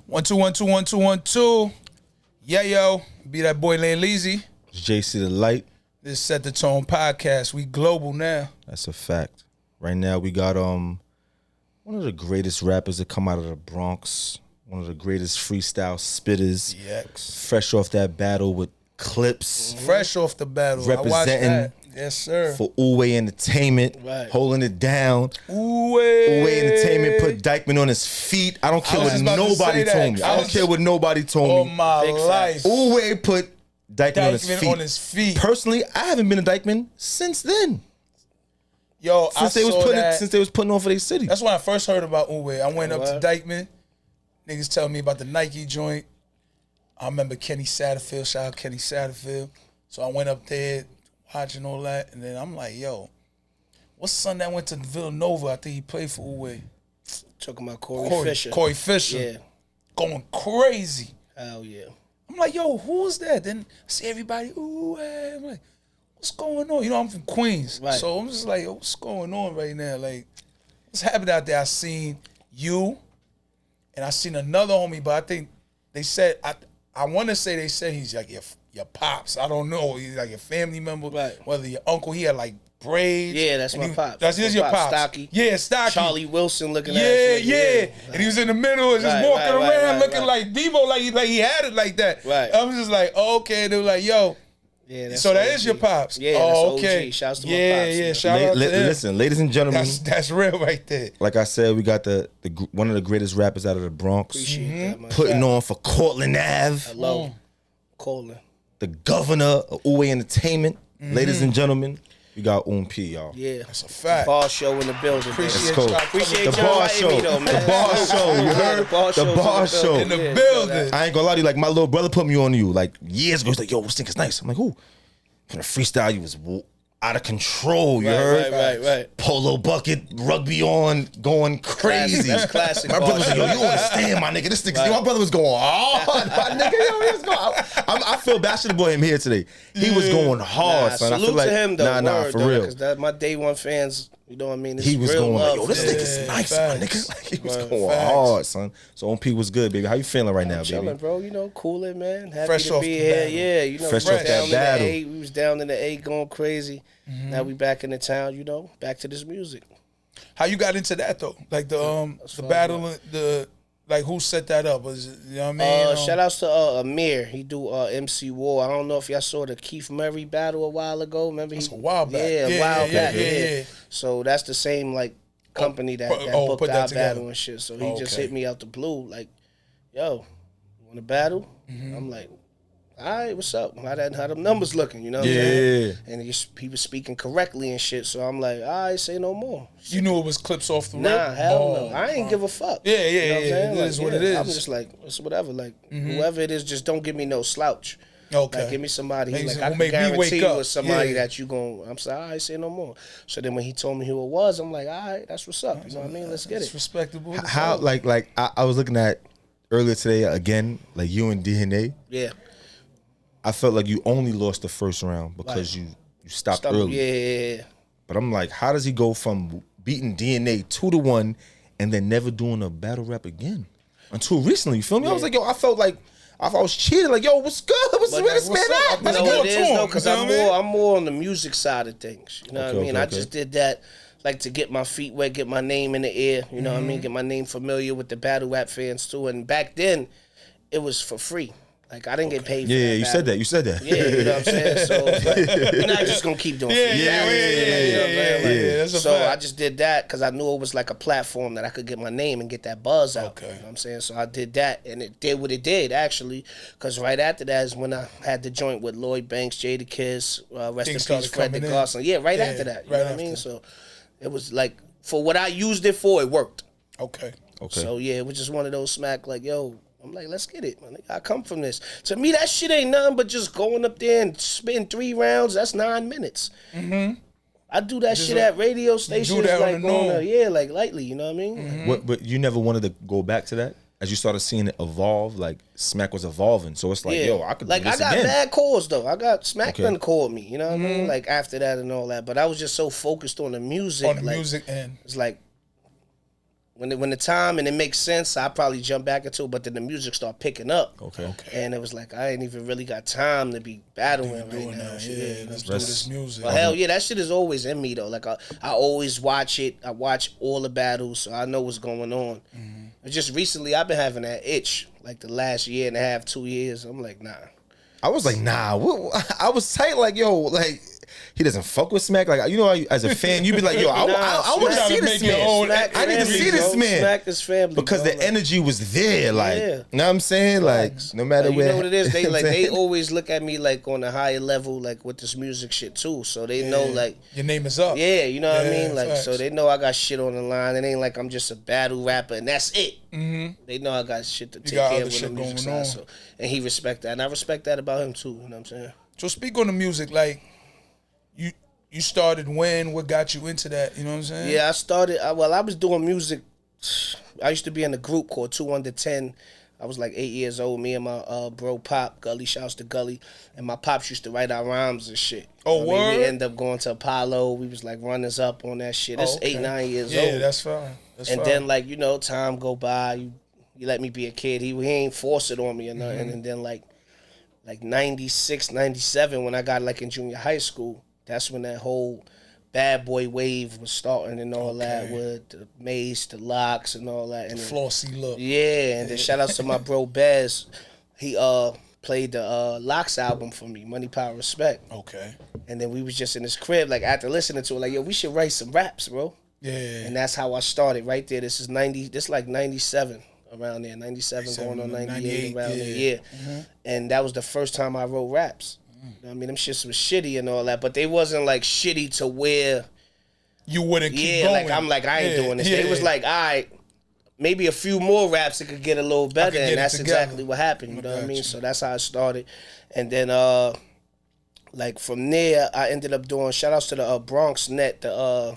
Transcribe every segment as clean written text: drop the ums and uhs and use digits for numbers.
1 2 1 2 1 2 1 2. Yeah, yo. Be that boy Lane Leezy. JC the Light. This is Set the Tone podcast. We global now. That's a fact. Right now we got one of the greatest rappers that come out of the Bronx. One of the greatest freestyle spitters. Yes. Fresh off that battle with Clips. Fresh off the battle. Representing I watched that. Yes, sir. For OUN Entertainment. Right. Holding it down. OUN Entertainment put Dykeman on his feet. I don't care what nobody told me. I don't care what nobody told me. All my life. OUN put Dykeman on his feet. Personally, I haven't been a Dykeman since then. Yo, since they was putting on for their city. That's when I first heard about OUN. I went up to Dykeman. Niggas telling me about the Nike joint. I remember Kenny Satterfield. Shout out Kenny Satterfield. So I went up there watching all that, and then I'm like, yo, what's the son that went to Villanova? I think he played for OUN. Talking about Corey Fisher. Corey Fisher. Yeah. Going crazy. Hell yeah. I'm like, yo, who is that? Then I see everybody, OUN. I'm like, what's going on? You know, I'm from Queens. Right. So I'm just like, yo, what's going on right now? Like, what's happening out there? I seen you, and I seen another homie, but I think they said, I want to say they said he's like your pops. I don't know. He's like your family member. Right. Whether your uncle, he had like braids. Yeah, that's my pops. That's your pops. Stocky. Yeah, Stocky. Charlie Wilson looking at it. Yeah. And he was in the middle and just walking around looking like Debo, like he had it like that. Right. I was just like, okay. They were like, yo. Yeah, that's so that OG. is your pops. Yeah, oh, that's okay. OG. Shouts to my pops. Yeah, shout out to him. Listen, ladies and gentlemen. That's real right there. Like I said, we got the one of the greatest rappers out of the Bronx. Appreciate that, man. Putting on for Cortland Ave. Hello. Cortland. The governor of OUN Entertainment. Ladies and gentlemen, we got OUN P, y'all. Yeah. That's a fact. Bar show in the building. Appreciate cool. y'all. Appreciate the y'all bar show. me, though, man. The bar show. You heard? The bar show. In the building. I ain't gonna lie to you, like my little brother put me on you like years ago. He's like, yo, this thing is nice. I'm like, who? From the freestyle, you was out of control, you heard? Right. Polo bucket, rugby on, going crazy. That's classic. My brother was like, yo, you understand, my nigga. This nigga, my brother was going hard. My nigga, yo, he was going. I feel bad to the boy him here today. He was going hard, son. Salute I feel like, to him, though. Nah, for real. Because my day one fans, you know what I mean? He was going like, yo, this nigga's nigga's nice, facts. my nigga. Like, he was going hard, son. So OUN P was good, baby. How you feeling right now, chilling, baby? bro. You know, cooling, man. Happy Fresh to off be the here. battle. Yeah, you know, Fresh we off was that down in the battle. A. We was down in the A going crazy. Now we back in the town, you know, back to this music. How you got into that though? Like the battle, like who set that up? Was it, you know what I mean? Shout outs to Amir. He do MC War. I don't know if y'all saw the Keith Murray battle a while ago. Remember? That's a while back. Yeah, a while back. Yeah. So that's the same like company that booked put our that battle and shit. So he just hit me out the blue like, yo, you want to battle? I'm like, all right, what's up? How them numbers looking? You know what I'm saying? And he was speaking correctly and shit. So I'm like, all right, say no more. You knew it was clips off the rip? Nah, hell no. I ain't give a fuck. Yeah. You know what I'm saying? It is what it is. I'm just like, it's whatever. Like, whoever it is, just don't give me no slouch. Okay. Like, give me somebody who, like, Who I can make me guarantee wake you up. is somebody Yeah. that you gon', I'm sorry, all right, say no more. So then when he told me who it was, I'm like, all right, that's what's up. You know what I mean? Let's get It's it. respectable. How, like I was looking at earlier today again, like you and DNA. Yeah. I felt like you only lost the first round because you stopped early. Yeah. But I'm like, how does he go from beating DNA 2-1 and then never doing a battle rap again? Until recently, you feel me? I was like, yo, I felt like I was cheating. Like, yo, what's good? What's this man at? You know what it is, though? Because You know what I mean? I'm more on the music side of things. You know what I mean? Okay. I just did that, like, to get my feet wet, get my name in the air. You know what I mean? Get my name familiar with the battle rap fans, too. And back then, it was for free. Like, I didn't get paid for that. Yeah, you said that. You said that. Yeah, you know what I'm saying? So, but we're not just going to keep doing free battles, you know what I'm saying? That's a So fact. I just did that because I knew it was like a platform that I could get my name and get that buzz out. Okay. You know what I'm saying? So I did that, and it did what it did, actually, because right after that is when I had the joint with Lloyd Banks, Jada Kiss, rest in Things peace, started Fred the coming in. Godson. Yeah, right after that. You right know what I mean? after. So it was like, for what I used it for, it worked. Okay. So yeah, it was just one of those smack like, yo, I'm like, let's get it, man. I come from this. To me, that shit ain't nothing but just going up there and spitting 3 rounds. That's 9 minutes. I do that shit at radio stations, that on like the norm. yeah, like lightly. You know what I mean? But you never wanted to go back to that? As you started seeing it evolve, like Smack was evolving. So it's like, yo, I could like do this I got again. bad calls though. I got Smack Okay. done called me. You know what I mean? Like after that and all that. But I was just so focused on the music. On the like, music end. it's like when the time and it makes sense, I probably jump back into it. But then the music start picking up. Okay. And it was like I ain't even really got time to be battling right now. Yeah, let's do this music. But hell yeah, that shit is always in me though. Like I always watch it. I watch all the battles, so I know what's going on. Mm-hmm. Just recently, I've been having that itch. Like the last year and a half, 2 years. I'm like, nah. I was like, nah. I was tight. Like, yo, like. He doesn't fuck with Smack. Like, you know, as a fan, you'd be like, yo, I want to see this man. I need to see this man. Smack is family. Because the energy was there. Like, you know what I'm saying? Like, no matter where. You know what it is? They they always look at me like on a higher level, like with this music shit too. So they know like. Your name is up. Yeah, you know what I mean? Like, facts. So they know I got shit on the line. It ain't like I'm just a battle rapper and that's it. Mm-hmm. They know I got shit to take care of with the music side. So, and he respect that. And I respect that about him too. You know what I'm saying? So speak on the music, like, you started when? What got you into that? You know what I'm saying? Yeah, I started. I was doing music. I used to be in a group called 2 Under 10. I was like 8 years old. Me and my bro Pop, Gully, shouts to Gully, and my pops used to write our rhymes and shit. Oh, word? I mean, we ended up going to Apollo. We was like runners up on that shit. That's 8, 9 years old. Yeah, that's fine. And then like, you know, time go by. You let me be a kid. He ain't force it on me or nothing. Mm-hmm. And then like 96, 97, when I got like in junior high school, that's when that whole bad boy wave was starting and all that with the Mace, the Locks and all that. And the flossy look. Yeah, and then shout out to my bro Bez. He played the Locks album for me, Money, Power, Respect. Okay. And then we was just in his crib, like after listening to it, like, yo, we should write some raps, bro. Yeah. And that's how I started right there. This is 97. Around there, 97 going on 98 around there, yeah. Mm-hmm. And that was the first time I wrote raps. I mean, them shits was shitty and all that, but they wasn't like shitty to where you wouldn't keep going. Like I'm like, I ain't doing this. They was like, all right, maybe a few more raps it could get a little better, and that's exactly what happened. You know what I mean? So that's how I started. And then like from there I ended up doing shout outs to the Bronx Net, the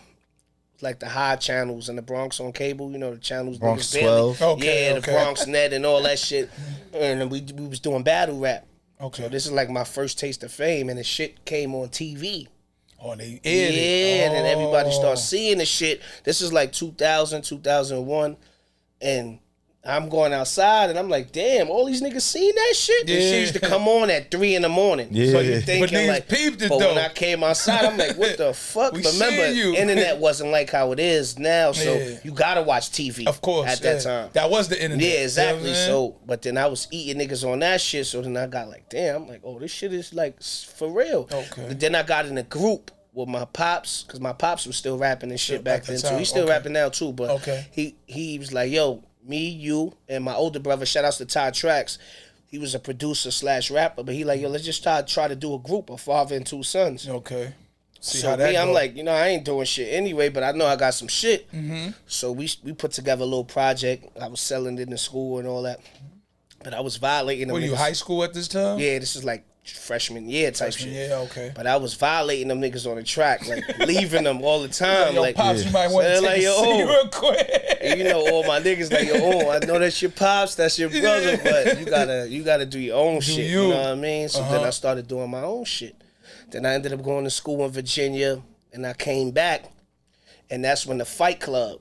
like the high channels in the Bronx on cable, you know, the channels. Bronx 12. The Bronx Net and all that shit. And we was doing battle rap. Okay. So this is like my first taste of fame, and the shit came on TV. Oh, they aired it. Yeah, and then everybody started seeing the shit. This is like 2000, 2001, and I'm going outside, and I'm like, damn, all these niggas seen that shit? This shit used to come on at 3 in the morning. Yeah. So you thinking like, peeped it, but though. when I came outside, I'm like, what the fuck? We remember, you. internet wasn't like how it is now, so you gotta watch TV. Of course, at that time. That was the internet. Yeah, exactly. You know So, but then I was eating niggas on that shit, so then I got like, damn, I'm like, oh, this shit is like for real. Okay. But then I got in a group with my pops, because my pops was still rapping and shit back then too. He's still rapping now too, but he was like, yo, me, you, and my older brother, shout outs to Todd Tracks. He was a producer / rapper, but he like, yo, let's just try to do a group, a father and 2 sons. Okay. See so how that I'm like, you know, I ain't doing shit anyway, but I know I got some shit. Mm-hmm. So we put together a little project. I was selling it in school and all that. But I was violating them. Were you high school at this time? Yeah, this is like freshman year type shit. Yeah, okay. But I was violating them niggas on the track, like leaving them all the time. Yo, like, pops, you might want to take a seat real quick. And you know, all my niggas like, yo, I know that's your pops, that's your brother, but you gotta do your own shit. You know what I mean? So then I started doing my own shit. Then I ended up going to school in Virginia, and I came back, and that's when the Fight Club,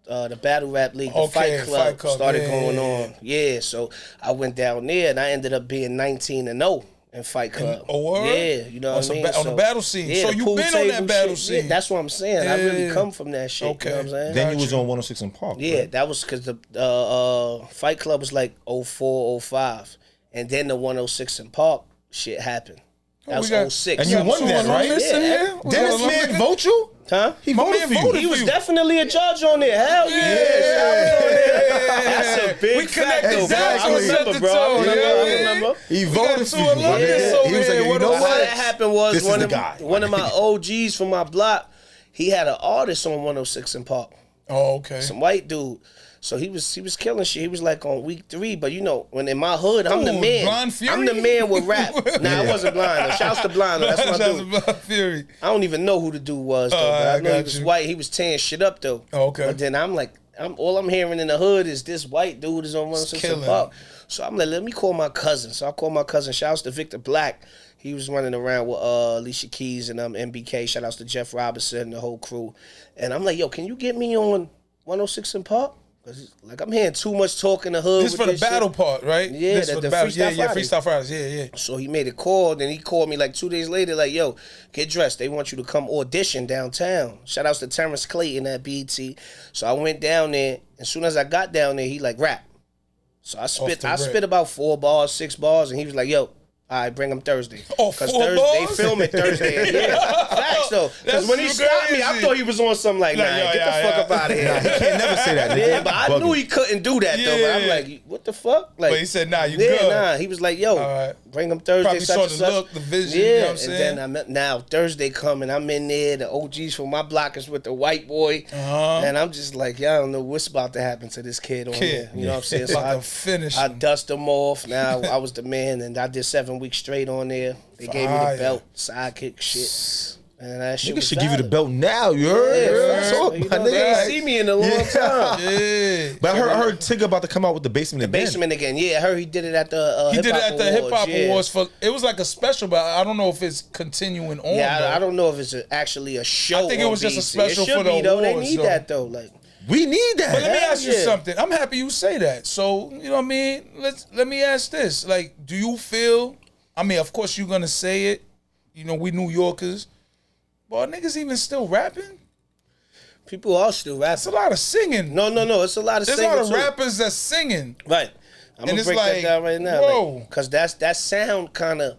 the Battle Rap League, the Fight Club started going on. Yeah, so I went down there, and I ended up being 19-0 in Fight Club. Oh, word? Yeah, you know what I mean? On the battle scene. Yeah, so you been on that battle scene. Yeah, that's what I'm saying. I really come from that shit. Okay. You know what I'm saying? Then you was on 106 in Park. Yeah, right? that was because the Fight Club was like 04, 05. And then the 106 in Park shit happened. That was 06. And you won that, right? Yeah. Dennis man vote you? Huh? He voted for you. He was definitely a judge on there. Hell yeah. That's a big fact, though, bro. I remember, bro. I remember. He voted for you. He was like, you know what? How that happened was one of my OGs from my block, he had an artist on 106 in Park. Oh, okay. Some white dude. So he was killing shit. He was like on week 3, but you know, when in my hood, I'm the man. Blind Fury? I'm the man with rap. Nah, I wasn't blind. Shouts to blind. That's my dude. Blind Fury. I don't even know who the dude was though. But I know he was white. He was tearing shit up though. Oh, okay. But then I'm like, all I'm hearing in the hood is this white dude is on 106 Park. So I'm like, let me call my cousin. So I call my cousin. Shouts to Victor Black. He was running around with Alicia Keys and MBK. Shout outs to Jeff Robinson and the whole crew. And I'm like, yo, can you get me on 106 in Park? Cause like I'm hearing too much talk in the hood. This for the battle part, right? Yeah, this the for the battle. Freestyle Friday. Freestyle Fridays. Yeah. So he made a call, then he called me like 2 days later, like, yo, get dressed. They want you to come audition downtown. Shout outs to Terrence Clayton at BET. So I went down there. As soon as I got down there, he like rap. So I spit about 4 bars, 6 bars, and he was like, yo, all right, bring him Thursday. Oh, 4 bars? They film it Thursday. Yeah, facts though. Because when he stopped me, I thought he was on something like, nah, get the fuck up out of here. Nah, he can't never say that. Yeah, but I knew he couldn't do that though. But I'm like, what the fuck? Like, but he said, nah, you good. Nah, he was like, yo, bring him Thursday. Probably such saw and the such. look, the vision. Yeah, You know what I'm saying? and then now Thursday coming, I'm in there. The OGs from my block is with the white boy, and I'm just like, y'all don't know what's about to happen to this kid on here. You know what I'm saying? So I dust him off. Now I was the man, and I did 7 weeks straight on there. They gave me the belt, sidekick shit. And that shit should give you the belt now, you heard? They see me in a long time. Yeah. But I heard Tigger about to come out with the Basement again. Basement again. Yeah, I heard he did it at the Hip Hop Awards. It was like a special, but I don't know if it's continuing on. Yeah, I don't know if it's actually a show. I think it was just a special for the awards. They need that though. Like, we need that. But let me ask you something. I'm happy you say that. So, you know what I mean? Let me ask this. Like, do you feel, I mean, of course you're gonna say it. You know, we New Yorkers. But are niggas even still rapping? People are still rapping. It's a lot of singing. No. It's a lot of singing. There's a lot of rappers that's singing. Right. I'm going to break that down right now. Because that sound kind of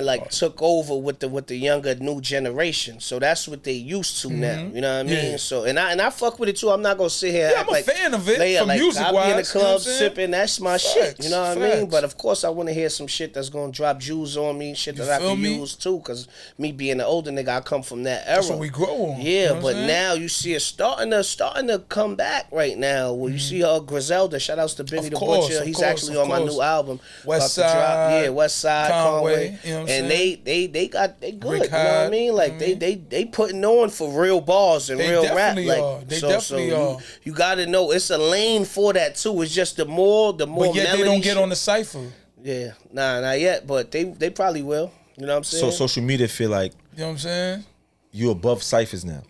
like took over with the younger new generation. So that's what they used to now. You know what I mean? So and I fuck with it too. I'm not gonna sit here. I'm a fan of it. From music wise, I be in the club sipping. That's my shit. You know what I mean? But of course, I want to hear some shit that's gonna drop jewels on me. Shit that I can use too. Cause me being an older nigga, I come from that era. That's what we grow on. Yeah, but now you see it starting to come back right now. Where you see Griselda. Shout outs to Benny the Butcher. He's actually on my new album. West Side. West Side, Conway. You know what I'm and saying? they good, you know what I mean? Like they putting on for real bars and real rap. Like they definitely are. You gotta know it's a lane for that too. It's just the more but yet they don't get on the cypher. Yeah, not yet, but they probably will. You know what I'm saying? So social media feel like, you know what I'm saying? You above ciphers now.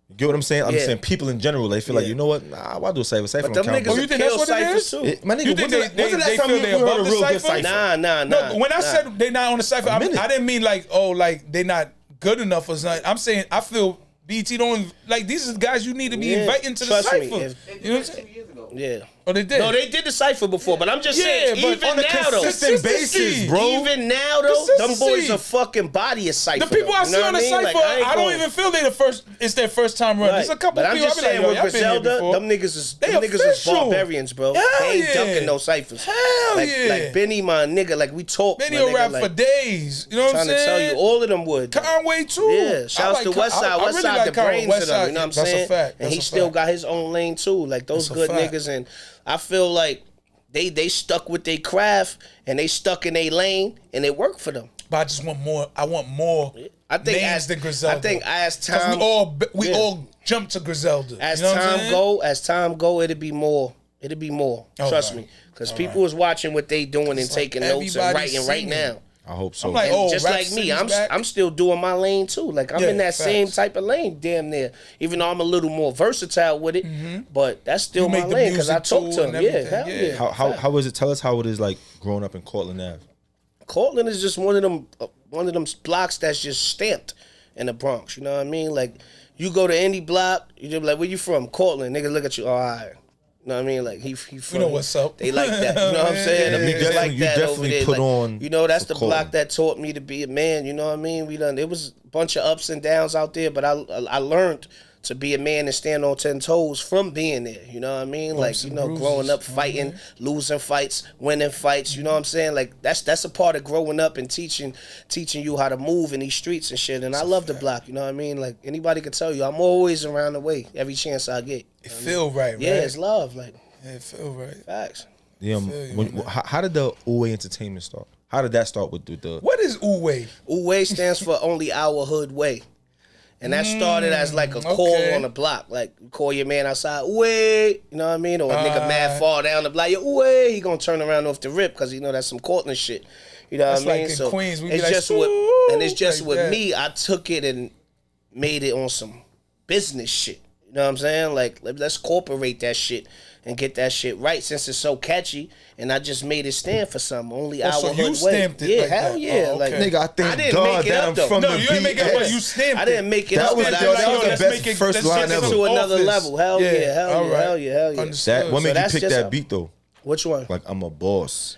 You get what I'm saying? I'm saying people in general, they feel like, you know what? Nah, why do a cipher? Cipher don't count. Oh, you think that's what it is? My nigga, when's the last time you heard a real good cipher? Nah. No, when I said they not on the cipher, I didn't mean like, like they not good enough or something. I'm saying I feel BT don't, like, these are guys you need to be inviting to the cipher. You know what I'm saying? Yeah. Oh, they did? No, they did the cipher before, but I'm just saying, but even on a now, though. consistent basis, bro. Even now, though, them boys are fucking body a cipher. The people I see on the cipher, I don't even feel it's their first time run. There's a couple people. But I'm just saying, with Griselda, them niggas is barbarians, bro. They ain't dunking no ciphers. Hell yeah. Like Benny, my nigga, like we talk. Benny will rap for days. You know what I'm saying? Trying to tell you, all of them would. Conway, too. Yeah, shouts to West Side. West Side, the brains of them, you know what I'm saying? That's a fact. And he still got his own lane, too. Like, those good niggas. And I feel like they stuck with their craft and they stuck in their lane and it worked for them. But I just want more. I want more names than Griselda. I think as time, we all jump to Griselda. As time go, it'll be more. Trust me, because people is watching what they doing and taking notes and writing right now. I hope so. I'm like, just like me, I'm still doing my lane too. Like I'm in that same type of lane, damn near. Even though I'm a little more versatile with it, but that's still my lane because I talk to them. Yeah, hell yeah. How is it? Tell us how it is like growing up in Cortland Ave. Cortland is just one of them blocks that's just stamped in the Bronx. You know what I mean? Like you go to any block, you just be like, where you from? Cortland. Nigga look at you. All right. You know what I mean? Like he from, you know what's up. They like that. You know what I'm saying? The niggas like that over there. Put on, you know, that's the block that taught me to be a man. You know what I mean? It was a bunch of ups and downs out there, but I learned to be a man and stand on 10 toes from being there. You know what I mean? Like, you know, growing up, fighting, losing fights, winning fights. You know what I'm saying? Like that's a part of growing up and teaching you how to move in these streets and shit. And I love the block. You know what I mean? Like anybody can tell you, I'm always around the way every chance I get. It feel right? Yeah, it's love. Like it feel right. Facts. How did the OUN Entertainment start? How did that start with the? What is OUN? OUN stands for Only Our Hood Way. And that started as like a call on the block. Like, you call your man outside, you know what I mean? Or a nigga mad fall down the block, he gonna turn around off the rip because you know that's some Cortland shit. You know what I mean? Like in Queens, we it's be just like, with me, I took it and made it on some business shit. You know what I'm saying? Like, let's incorporate that shit and get that shit right since it's so catchy. And I just made it stand for something. Only our so you hood stamped way. it Yeah, like hell that. yeah. Oh, okay. Like, Nigga, I thank didn't God make it that up, I'm though. from No, the you didn't make it up, but you stamped it. I didn't make it That up. was but the- I- that was the let's best make it- first let's line take it ever. to another office. level. Hell yeah, hell all yeah, right. hell yeah, hell yeah. Understood. What made you that's pick just that how- beat though? Which one? Like I'm a boss.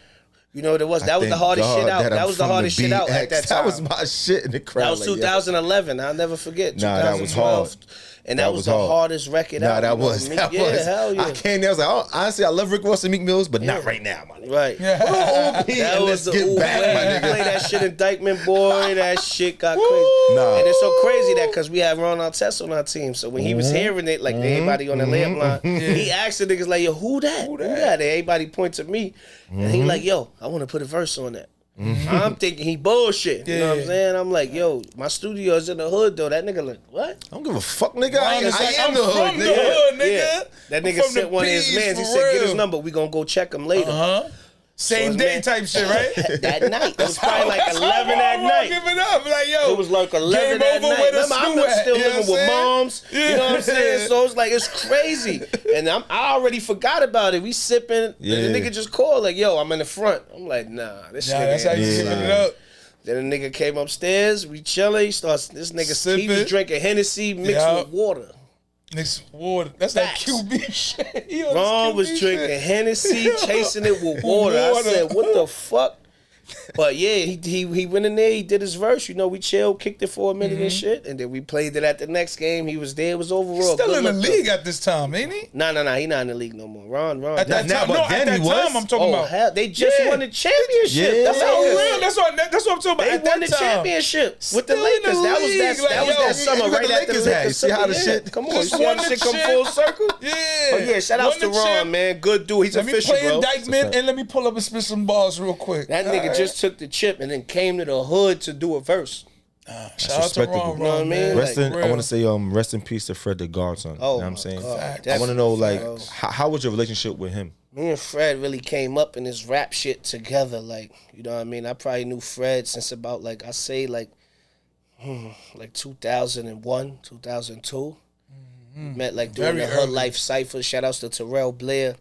You know what it was? That was the Thank hardest God shit out. that That I'm was the from hardest shit out at BX. that time. That was my shit in the crowd. That was like, 2011. I'll never forget. Nah, that was 2012. hard. And that That was was the hard. hardest record Nah, out. that you know was. what I That mean? Yeah, was. hell yeah. I came there. I was like, oh, honestly, I love Rick Ross and Meek Mills, but not right now, my nigga. Right. Yeah. That was the get back, my way. nigga. Play that shit in Dykeman, boy. That shit got crazy. Nah. And it's so crazy that because we had Ron Artest on our team, so when he was hearing it, like everybody on the lamp line, he asked the niggas like, "Yo, who that? Who that?" And everybody point to me, and he like, "Yo, I want to put a verse on that." I'm thinking he bullshit. You know what I'm saying? I'm like, "Yo, my studio is in the hood though." That nigga like, "What?" I don't give a fuck, nigga. Ron I is like, am I'm the hood, from the nigga. hood, nigga. Yeah. That nigga From sent the one of his B's, mans. He for said, "Get his real." number. We gonna go check him later." Same So day man- type shit, right? That night. It was probably like That's 11 how at Ron night. Give it up. Like, yo, It was like 11 game at over night. with a Remember, I'm stew at, still you know living what with I'm saying? moms. You know what I'm saying? So it's like, it's crazy. And I already forgot about it. We sipping. Yeah. And the nigga just called like, yo, I'm in the front. I'm like, nah, this Nah, nigga. that's how you ain't- giving it up. Then the nigga came upstairs. We chilling. He starts, this nigga, he Sipping. was drinking Hennessy mixed Yeah. with water. Niggas water. That's Facts. that QB shit. He on Ron this was QB drinking shit. Hennessy, chasing it with water. I Water. said, what the fuck? But yeah, he went in there, he did his verse, you know, we chilled, kicked it for a minute and shit, and then we played it at the next game. He was there, it was overall. He's still good in the look, league at this time, ain't he? Nah, he not in the league no more. Ron. At that Now, time, but no, then at that he was. time I'm talking Oh, about. hell, they just Yeah. won the championship. Yeah. That's That's how real. real. That's what I'm talking about. They At won that the time. championship with the Still in the Lakers. That was league, that like, yo, summer, look at right the after the Lakers had. Lakers. See how the Yeah. shit- Come on, Just you see how won the the shit come chip. full circle? Yeah. But yeah, shout outs to Won the Ron, chip. man. Good dude. He's Let me official, play bro. indictment and let me pull up and spit some bars real quick. That nigga just took the chip and then came to the hood to do a verse. Shout out to respectable. Ron, You know what I Ron, mean? man. Like, Rest in, I real. want to say rest in peace to Fred the Godson. You know what I'm saying? God, I want to know like definitely. how was your relationship with him? Me and Fred really came up in this rap shit together. Like, you know what I mean? I probably knew Fred since about like, I say like 2001, 2002. Met like doing Very the Hood early. Life Cypher. Shout outs to Terrell Blair.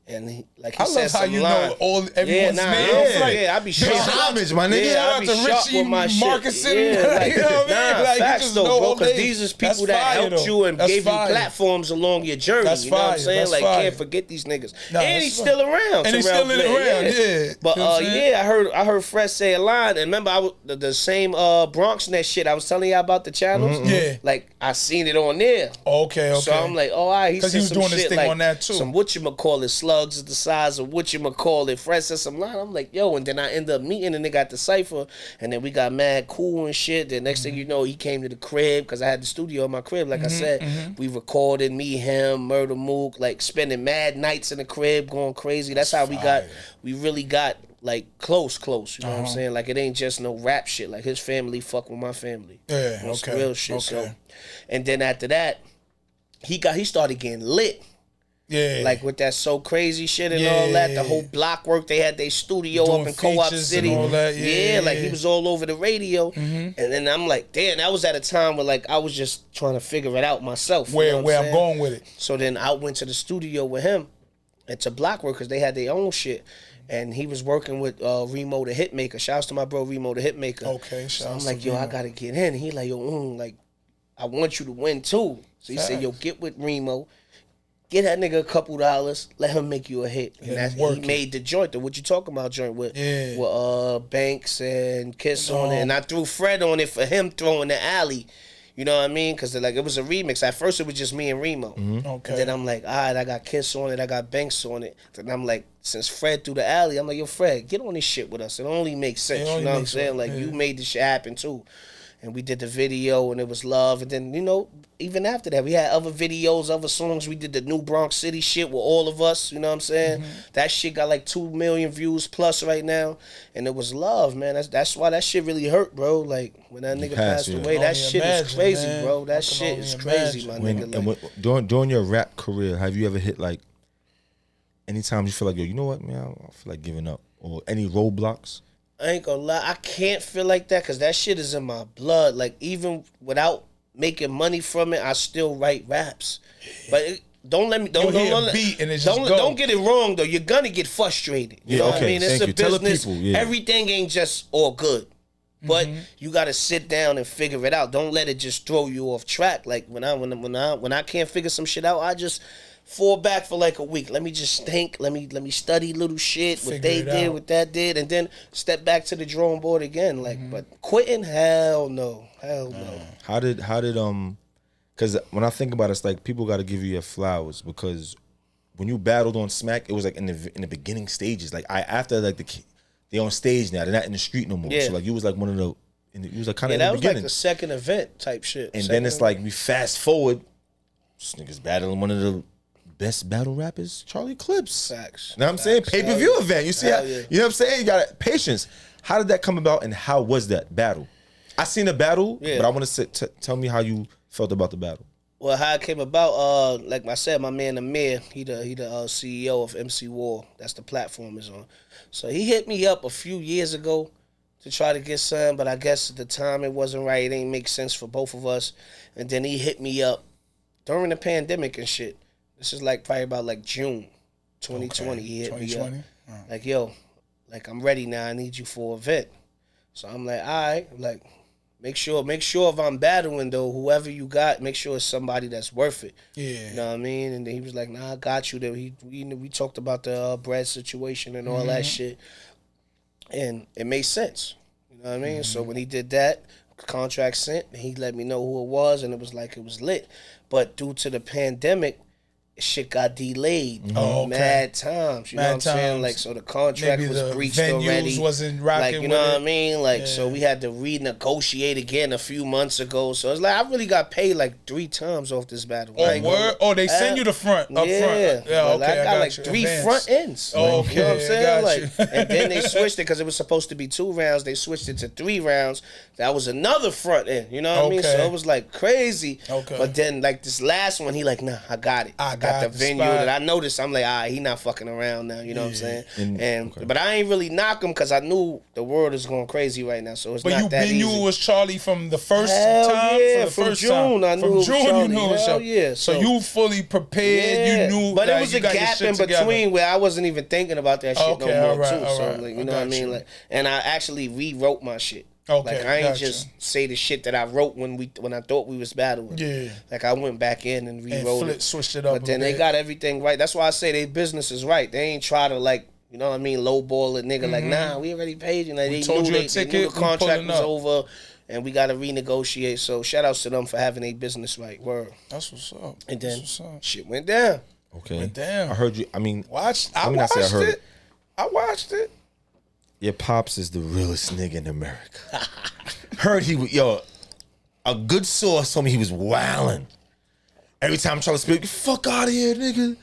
And he I said love how some you line. know all everyone's nah, names. yeah, Like, yeah, I be Pay sharp. homage, my nigga. Yeah, Shout I out be to sharp Richie with my shit. Markinson. Yeah, like, You know what I mean? nah, Like, you facts just though, know bro, all because names. these is That's people that fire, helped though. you and That's gave fire. you platforms along your journey. That's you know what I'm fire. saying? That's Like, fire. can't forget these niggas. Nah, and that's he's fire. still around. And he's Terrell still in Blair, around, yeah. But You know what I'm saying? yeah, I heard Fred say a line, and remember I was the same Bronx net shit I was telling y'all about the channels. Yeah. Like I seen it on there. Okay. So I'm like, oh, all right. He 'Cause said he was some doing this shit thing like on that, too. some whatchamacallit slugs is the size of whatchamacallit. Fred said some line. I'm like, yo, and then I end up meeting the nigga at the cypher, and then we got mad cool and shit. The next thing you know, he came to the crib because I had the studio in my crib. Like I said, we recorded me, him, Murder Mook, like spending mad nights in the crib, going crazy. That's how we really got like close. You know what I'm saying? Like it ain't just no rap shit. Like his family fuck with my family. Yeah, You know, some okay, real shit. So, okay. and then after that, he started getting lit. yeah. Like with that So Crazy shit and Yeah, all that, yeah, the whole yeah. block work, they had their studio Doing up in Co-op features City. and all that, yeah, like he yeah. was all over the radio. And then I'm like, damn, that was at a time where like I was just trying to figure it out myself. you know what where I'm saying? going with it. So then I went to the studio with him and to block work because they had their own shit. And he was working with Remo the Hitmaker. Shouts to my bro Remo the Hitmaker. Okay, So I'm shouts like, to yo, I Remo. gotta get in. And he like, yo, like, I want you to win too. So he said, yo, get with Remo. Get that nigga a couple dollars. Let him make you a hit. And Let that's him work he it. made the joint. The what you talking about joint with? Yeah. With Banks and Kiss on it. And I threw Fred on it for him throwing the alley. You know what I mean? Because like it was a remix. At first it was just me and Remo. Okay. And then I'm like, all right, I got Kiss on it. I got Banks on it. Then I'm like, since Fred threw the alley, I'm like, yo, Fred, get on this shit with us. It only makes sense. only You know what I'm makes saying? sense, Like yeah. you made this shit happen too. And we did the video and it was love. And then, you know, even after that, we had other videos, other songs. We did the new Bronx City shit with all of us. You know what I'm saying? That shit got like 2 million views plus right now. And it was love, man. That's why that shit really hurt, bro. Like when that nigga passed yeah. away, I that can shit is imagine, crazy, man. bro. I That can shit only is crazy, my imagine. nigga. Like, During your rap career, have you ever hit like anytime you feel like, yo, you know what, man, I feel like giving up, or any roadblocks? I ain't gonna lie, I can't feel like that because that shit is in my blood. Like even without making money from it, I still write raps. But don't get it wrong though. You're gonna get frustrated. You know what I mean? It's a business. Everything ain't just all good. But you gotta sit down and figure it out. Don't let it just throw you off track. Like when I can't figure some shit out, I just fall back for like a week. Let me just think. Let me study little shit. What they did, what that did, and then step back to the drawing board again. Like, but quitting, hell no. How did because when I think about it, it's like people got to give you your flowers, because when you battled on Smack, it was like in the beginning stages. Like after like they on stage now, they're not in the street no more. Yeah. So like you was like one of the. It was like kind of in the beginning. That was like the second event type shit. And then it's like we fast forward, this nigga's battling one of the best battle rappers, Charlie Clips. Facts. You know what I'm saying? Pay-per-view event. You see how, you know what I'm saying? You got patience. How did that come about, and how was that battle? I seen the battle, but I want to tell me how you felt about the battle. Well, how it came about, like I said, my man Amir, he the CEO of MC War. That's the platform is on. So he hit me up a few years ago to try to get some, but I guess at the time it wasn't right. It didn't make sense for both of us. And then he hit me up during the pandemic and shit. This is like probably about like June 2020. Okay. He hit me up. Like, yo, like I'm ready now. I need you for an event. So I'm like, all right. Like, make sure if I'm battling though, whoever you got, make sure it's somebody that's worth it. Yeah. You know what I mean? And then he was like, nah, I got you. We talked about the bread situation and all that shit. And it made sense. You know what I mean? So when he did that, contract sent, and he let me know who it was, and it was lit. But due to the pandemic, shit got delayed mad times. You know what I'm saying? Like, so the contract was breached already. Wasn't rocking, like, you know what I mean? Like, so we had to renegotiate again a few months ago. So it's like I really got paid like 3 times off this battle. Oh, like, word? Oh, they send you the front up front. Yeah, okay. I got like 3 front ends. Like, you know what I'm saying? Like, and then they switched it because it was supposed to be 2 rounds. They switched it to 3 rounds. That was another front end. You know what I mean? So it was like crazy. Okay. But then like this last one, he like, nah, I got it. I got the venue that I noticed. I'm like, he not fucking around now. You know what I'm saying? But I ain't really knock him because I knew the world is going crazy right now. So it's not that easy. But you knew it was Charlie from the first time? Yeah, from June. I knew it was Charlie. You knew it was Charlie. Yeah. So you fully prepared. You knew. But it was a gap in between where I wasn't even thinking about that shit no more too. So like, you know what I mean? Like, and I actually rewrote my shit. Okay, like I ain't just say the shit that I wrote when I thought we was battling. Yeah. Like I went back in and rewrote it. Switched it up. But then they got everything right. That's why I say their business is right. They ain't try to like, you know what I mean, lowball a nigga like, nah, we already paid you. Like, they knew the contract was over and we gotta renegotiate. So shout outs to them for having their business right. Word. That's what's up. And then shit went down. Okay. Went down. I heard you. I mean, I watched it. Your pops is the realest nigga in America. Heard he was, a good source told me he was wildin'. Every time I'm trying to speak, fuck out of here, nigga.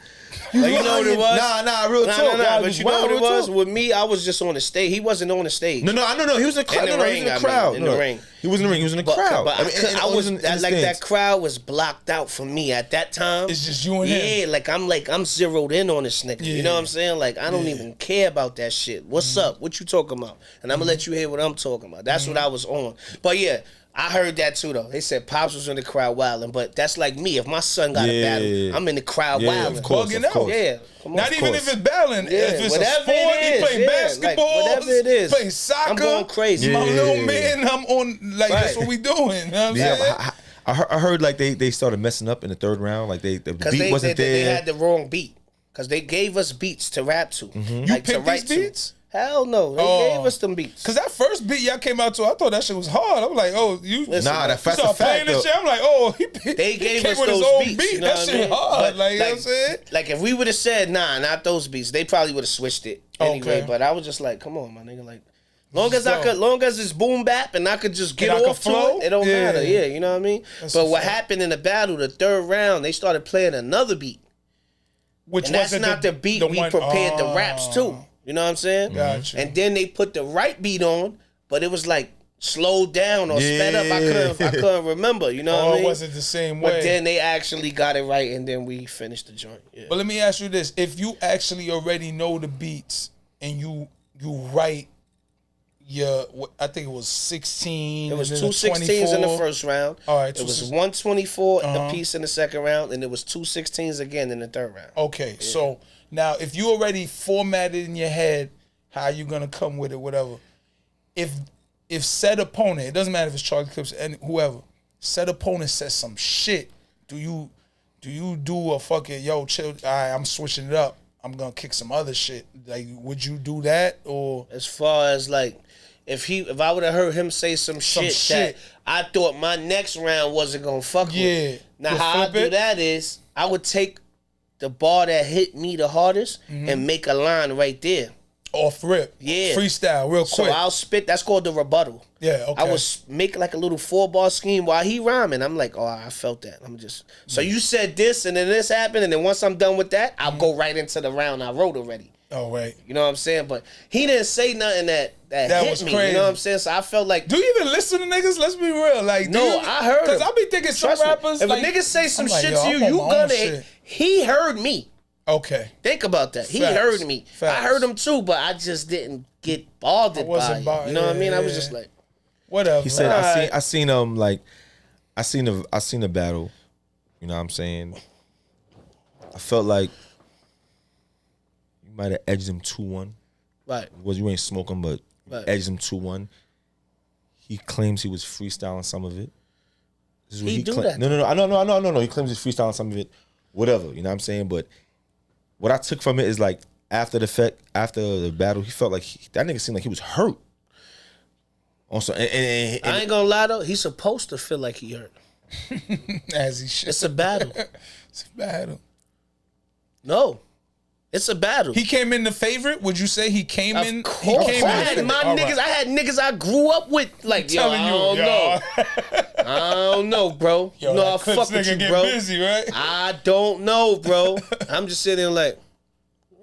You know what it was? Nah, real talk. Nah, but you know what it was? With me, I was just on the stage. He wasn't on the stage. No, he was in the crowd. He was in the crowd. In the ring. He was in the ring. He was in the crowd. But I wasn't like that crowd was blocked out for me at that time. It's just you and him. Yeah, I'm zeroed in on this nigga. Yeah. You know what I'm saying? Like I don't even care about that shit. What's up? What you talking about? And I'm gonna let you hear what I'm talking about. That's what I was on. But yeah. I heard that too though. They said Pops was in the crowd wilding, but that's like me. If my son got a battle, I'm in the crowd wilding. Of course. Yeah. Not even if it's battling. If it's a sport, he playing basketball, whatever it is, playing soccer. I'm going crazy. My little man, I'm on like that's what we doing. You know what I'm saying? I heard like they started messing up in the 3rd round. Like the beat wasn't there. They had the wrong beat because they gave us beats to rap to. You picked these beats? Hell no, they gave us them beats. Cause that first beat y'all came out to, I thought that shit was hard. I'm like, oh, you that's a fact. Playing this shit. I'm like, oh, they gave us those beats. You know that shit hard. Like, you know what I'm saying? Like if we would have said, nah, not those beats, they probably would have switched it anyway. Okay. But I was just like, come on, my nigga, like. Long as it's boom bap and I could just get off to it don't matter. Yeah, you know what I mean? But what happened in the battle, the 3rd round, they started playing another beat. And that's not the beat we prepared the raps to. You know what I'm saying? Gotcha. And then they put the right beat on, but it was like slowed down or sped up. I couldn't remember. You know what I mean? It wasn't the same way. But then they actually got it right, and then we finished the joint. Yeah. But let me ask you this: if you actually already know the beats and you write I think it was 16. It was 2 16s in the first round. All right, it was 124 apiece in the second round, and it was 2 16s again in the third round. Okay, so now if you already formatted in your head how you gonna come with it, whatever. If said opponent, it doesn't matter if it's Charlie Clips and whoever, said opponent says some shit, do you do a fucking chill? All right, I'm switching it up. I'm gonna kick some other shit. Like, would you do that? Or as far as like, if I would have heard him say some shit that I thought my next round wasn't gonna fuck with. Now how I do that is I would take the bar that hit me the hardest and make a line right there. Off rip. Yeah. Freestyle real quick. So I'll spit. That's called the rebuttal. Yeah, okay. I would make like a little 4-bar scheme while he rhyming. I'm like, oh, I felt that. I'm just... So you said this and then this happened, and then once I'm done with that, I'll go right into the round I wrote already. Oh, right. You know what I'm saying? But he didn't say nothing that hit was me. crazy. You know what I'm saying? So I felt like... Do you even listen to niggas? Let's be real. Like, I heard him. Because I be thinking some rappers... If a nigga say some shit to you, you gonna... He heard me. Okay. Think about that. He heard me. I heard him too, but I just didn't get bothered by it. You know what I mean? I was just like, whatever. He said, I seen a battle. You know what I'm saying? I felt like you might have edged him 2-1. Right. You ain't smoking, but edged him 2-1. He claims he was freestyling some of it. This is what he do that. No. He claims he's freestyling some of it. Whatever. You know what I'm saying? But what I took from it is like after the battle, he felt like that nigga seemed like he was hurt. Also, and I ain't gonna lie though, he's supposed to feel like he hurt. As he should. It's a battle. It's a battle. No, it's a battle. He came in the favorite. Would you say he came in? Of course. I had niggas I grew up with. Like, I don't know, bro. I fuck with you, bro. Busy, right? I don't know, bro. I'm just sitting there like,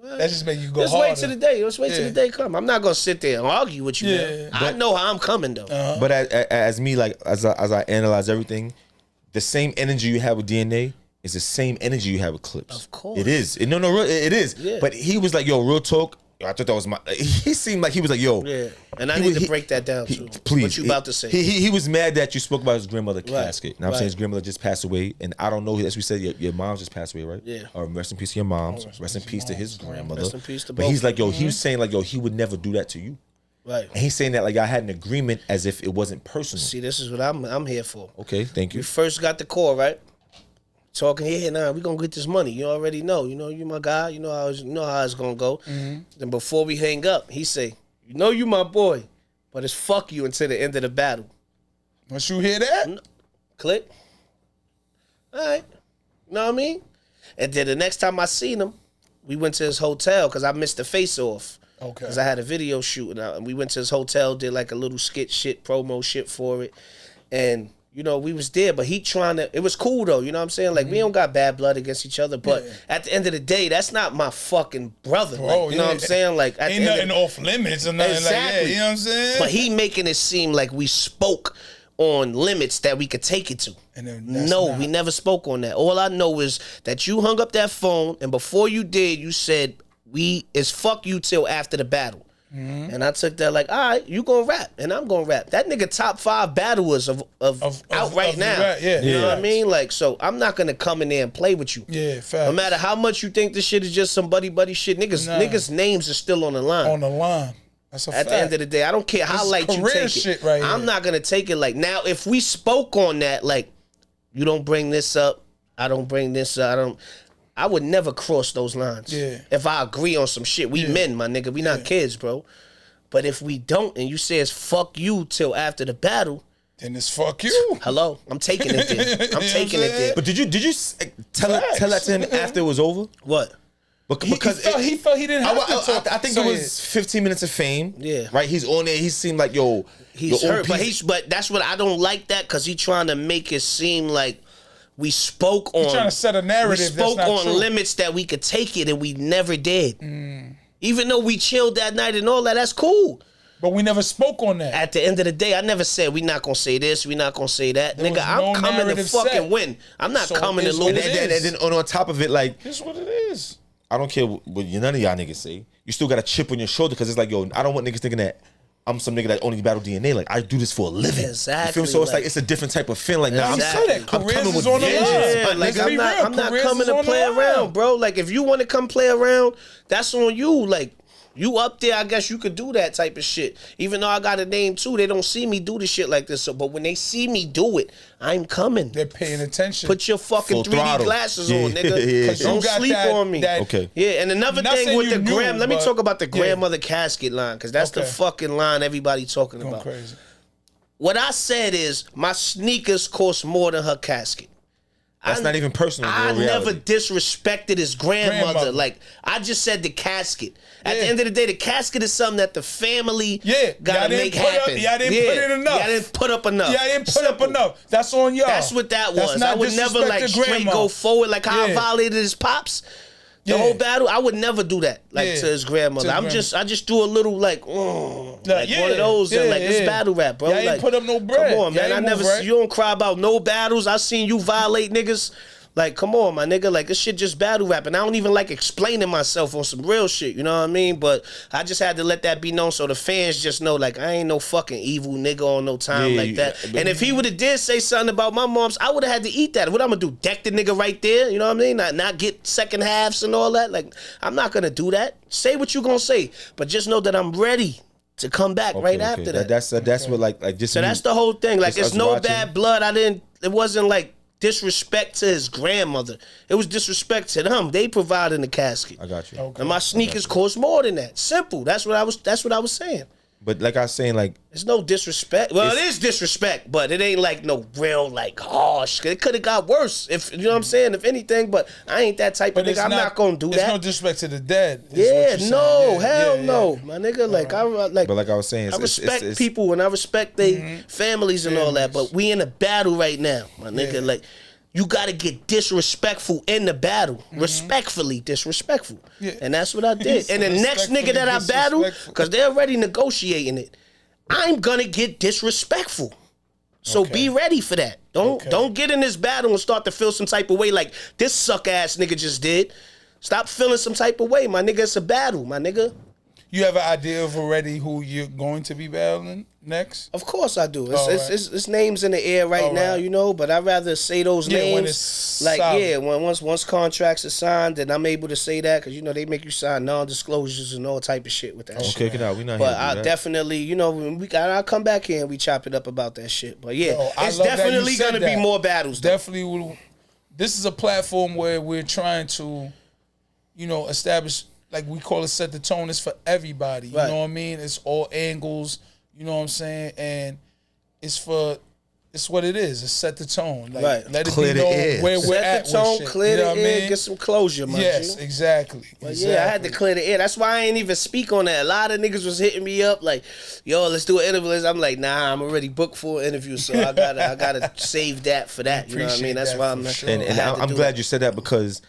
that just make you go Let's harder. wait till the day. Let's wait till the day come. I'm not gonna sit there and argue with you. Yeah, I know how I'm coming though. But as me, like as I analyze everything, the same energy you have with DNA is the same energy you have with Clips. Of course, it is. It is. Yeah. But he was like, "Yo, real talk." I thought that was my. He seemed like he was like, "Yo." Yeah, and I need to break that down too. Please, what you about to say? He was mad that you spoke about his grandmother casket. Now I'm saying his grandmother just passed away, and I don't know. As we said, your mom just passed away, right? Yeah. Or rest in peace to your moms. Rest in peace to his grandmother. Rest in peace to both. But he's like, yo, he was saying like, yo, he would never do that to you. Right. And he's saying that like I had an agreement as if it wasn't personal. See, this is what I'm here for. Okay, thank you. We first got the call, right? Talking here, we gonna get this money. You already know. You know, you my guy. You know how it's gonna go. Then before we hang up, he say, you my boy, but it's fuck you until the end of the battle. Once you hear that, click. All right, you know what I mean? And then the next time I seen him, we went to his hotel because I missed the face off. Okay. Because I had a video shooting out, and we went to his hotel, did like a little skit shit, promo shit for it, and. We was there, but it was cool though, you know what I'm saying? Like, we don't got bad blood against each other, but at the end of the day, that's not my fucking brother. Bro, like, you know what I'm saying? Like, ain't nothing off limits or nothing like that, you know what I'm saying? But he making it seem like we spoke on limits that we could take it to. No, we never spoke on that. All I know is that you hung up that phone, and before you did, you said, it's fuck you till after the battle. And I took that like, all right, you gonna rap, and I'm gonna rap. That nigga top 5 battlers of out right now. You know what I mean? Like, so I'm not gonna come in there and play with you. Yeah, facts. No matter how much you think this shit is just some buddy shit, niggas names are still on the line. On the line. That's a fact. At the end of the day, I don't care how light you take it. Right I'm not gonna take it like, now if we spoke on that, like, you don't bring this up, I don't bring this up, I would never cross those lines. Yeah. If I agree on some shit. We men, my nigga. We not kids, bro. But if we don't, and you say it's fuck you till after the battle, then it's fuck you. Hello, I'm taking it there. I'm taking it there. But did you tell that to him after it was over? What? Because he felt he didn't have to talk. I think it was 15 minutes of fame. Yeah. Right? He's on there. He seemed like, yo, he's hurt. But that's what I don't like that, because he trying to make it seem like we spoke on. He's trying to set a narrative. We spoke on limits that we could take it, and we never did. Even though we chilled that night and all that, that's cool. But we never spoke on that. At the end of the day, I never said we not gonna say this, we not gonna say that. Nigga, I'm coming to fucking win. I'm not coming to lose. And then on top of it, like, this is what it is. I don't care what none of y'all niggas say. You still got a chip on your shoulder, because it's like, yo, I don't want niggas thinking that I'm some nigga that only battle DNA. Like I do this for a living. Exactly. You feel me? So it's like it's a different type of feeling. Like now Exactly. I'm coming with on the vengeance. line. Like I'm not Careers coming is to on play the line. around, bro. Like if you want to come play around, that's on you. Like you up there, I guess you could do that type of shit. Even though I got a name too, they don't see me do the shit like this. So, but when they see me do it, I'm coming. They're paying attention. Put your fucking Full 3D throttle. glasses Yeah, on, nigga. yeah, Don't You got sleep that- on me. that- Okay. Yeah, and another Not thing saying with you the knew, let me but- talk about the yeah. grandmother casket line, because that's the Okay. fucking line everybody talking Going about. crazy. What I said is my sneakers cost more than her casket. That's not even personal. In I real reality. never disrespected his grandmother. Grandmother. Like I just said the casket. At the Yeah. end of the day, the casket is something that the family Yeah, gotta y'all didn't make put up- happen. y'all didn't put in enough. Y'all didn't put up enough. Yeah, I didn't put up Simple. enough. That's on y'all. That's what that That's was. not I would never disrespect like the straight grandma. go forward like how I Yeah. violated his pops. The Yeah. whole battle, I would never do that like Yeah. to his grandmother. To I just do a little like yeah, one of those and like yeah, this yeah. battle rap, bro. Y'all ain't like, put up no bread. Come on, Y'all man. I ain't never move right. you don't cry about no battles. I seen you violate niggas. Like, come on, my nigga. Like, this shit just battle rapping. I don't even like explaining myself on some real shit, you know what I mean? But I just had to let that be known so the fans just know, like, I ain't no fucking evil nigga on no time Yeah, like that. yeah. And if he would have did say something about my moms, I would have had to eat that. What I'm gonna do? Deck the nigga right there? You know what I mean? Not get second halves and all that? Like, I'm not gonna do that. Say what you gonna say. But just know that I'm ready to come back right after that. That's what like just. So that's the whole thing. Like, Just it's us no watching. bad blood. It wasn't like disrespect to his grandmother. It was disrespect to them. They providing the casket. I got you. Okay. And my sneakers cost more than that. Simple. That's what I was saying. But like I was saying, like It's no disrespect. Well, it is disrespect, but it ain't like no real like harsh. It could have got worse if you know what I'm saying. If anything, but I ain't that type of it's nigga. I'm not gonna do It's that. no disrespect to the dead. is what Yeah, you're saying. no, Yeah, hell yeah, no, yeah. my nigga. Like I like. but like I was saying, I it's, respect it's, people and I respect their families and all that, but we in a battle right now, my nigga. Yeah. Like, you gotta get disrespectful in the battle, respectfully disrespectful, Yeah. and that's what I did. And the next Respectfully nigga that I battle, disrespectful. because they're already negotiating it, I'm gonna get disrespectful. So Okay. be ready for that. Don't Okay. don't get in this battle and start to feel some type of way like this suck ass nigga just did. Stop feeling some type of way, my nigga. It's a battle, my nigga. You have an idea of already who you're going to be battling next? Of course I do. It's, All it's, right. it's names in the air right All now, right. you know, but I'd rather say those Yeah, names. when it's like, solid. yeah, once contracts are signed, then I'm able to say that because, you know, they make you sign non-disclosures and all type of shit with that shit. okay, get out. We not But here to do I that. definitely, you know, when I'll come back here and we chop it up about that shit. But yeah, Yo, I it's love that you definitely said going to be that. more battles. though. Definitely will. This is a platform where we're trying to, you know, establish, like we call it, set the tone. It's for everybody. You Right. know what I mean? It's all angles. You know what I'm saying? And it's what it is. It's set the tone. Like, Right. let it Clear be the known air. where we're Set at the tone, with shit. clear You know the what I air, mean? get some closure, my Yes, G. exactly. But yeah, I had to clear the air. That's why I ain't even speak on that. A lot of niggas was hitting me up like, "Yo, let's do an interview." I'm like, "Nah, I'm already booked for an interview, so I gotta save that for that." You know what I Appreciate mean? That's that why for I'm. sure. And I had to I'm do glad that. you said that because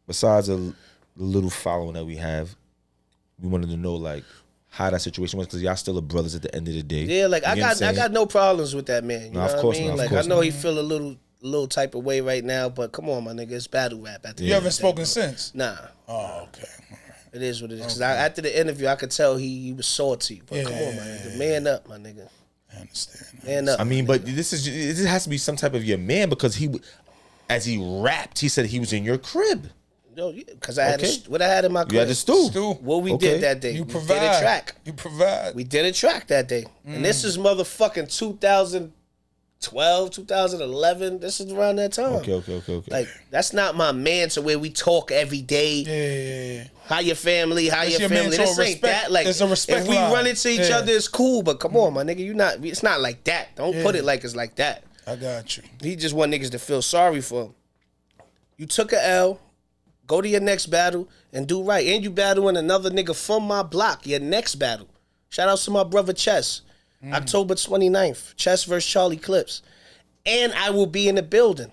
besides the little following that we have, we wanted to know like how that situation was because y'all still are brothers at the end of the day. Yeah, like You I get what I'm got saying? no problems with that man. You No, know of what course I mean? not, of Like course I know he feel a little type of way right now, but come on, my nigga, it's battle rap. At the You end haven't of the day, spoken bro. since? Nah, Oh, okay. it is what it is. 'Cause after the interview, I could tell he was salty. But come on, Yeah. my nigga, man up, my nigga, I understand. man up. I mean, but this has to be some type of your man because as he rapped, he said he was in your crib. Yo, because I had Okay. what I had in my crib. You had the stew. Stu, What we Okay. did that day. you We provide. did a track. You provide. We did a track that day. And this is motherfucking 2012, 2011. This is around that time. Okay. Like, that's not my man to where we talk every day. Yeah. How your family, how That's your your family. man, This so ain't respect- that. Like, there's a respect if we line. run into each Yeah. other, it's cool. But come on, my nigga, it's not like that. Don't put it like it's like that. I got you. He just want niggas to feel sorry for him. You took a L, go to your next battle and do right. And you battling another nigga from my block, your next battle. Shout out to my brother Chess. October 29th, Chess versus Charlie Clips. And I will be in the building.